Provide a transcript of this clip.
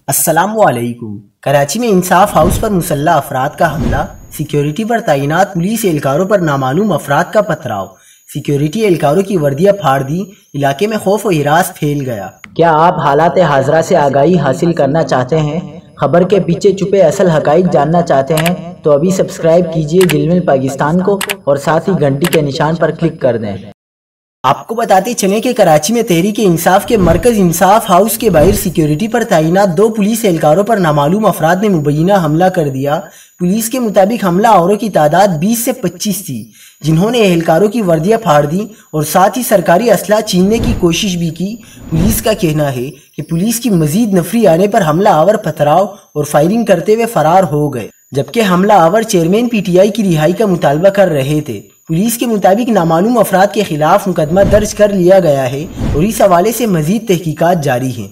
السلام علیکم۔ کراچی میں انصاف ہاؤس پر مسلح افراد کا حملہ، سیکیورٹی پر تعینات پولیس اہلکاروں پر نامعلوم افراد کا پتھراؤ، سیکیورٹی اہلکاروں کی وردیاں پھاڑ دی، علاقے میں خوف و ہراس پھیل گیا۔ کیا آپ حالات حاضرہ سے آگاہی حاصل کرنا چاہتے ہیں؟ خبر کے پیچھے چھپے اصل حقائق جاننا چاہتے ہیں تو ابھی سبسکرائب کیجئے جلمل پاکستان کو اور ساتھ ہی گھنٹی کے نشان پر کلک کر دیں۔ آپ کو بتاتے چلیں کہ کراچی میں تحریک انصاف کے مرکز انصاف ہاؤس کے باہر سیکیورٹی پر تعینات 2 پولیس اہلکاروں پر نامعلوم افراد نے مبینہ حملہ کر دیا۔ پولیس کے مطابق حملہ آوروں کی تعداد 20 سے 25 تھی، جنہوں نے اہلکاروں کی وردیاں پھاڑ دی اور ساتھ ہی سرکاری اسلحہ چھیننے کی کوشش بھی کی۔ پولیس کا کہنا ہے کہ پولیس کی مزید نفری آنے پر حملہ آور پتھراؤ اور فائرنگ کرتے ہوئے فرار ہو گئے، جبکہ حملہ آور چیئرمین پی ٹی آئی کی رہائی کا مطالبہ کر رہے تھے۔ پولیس کے مطابق نامعلوم افراد کے خلاف مقدمہ درج کر لیا گیا ہے اور اس حوالے سے مزید تحقیقات جاری ہیں۔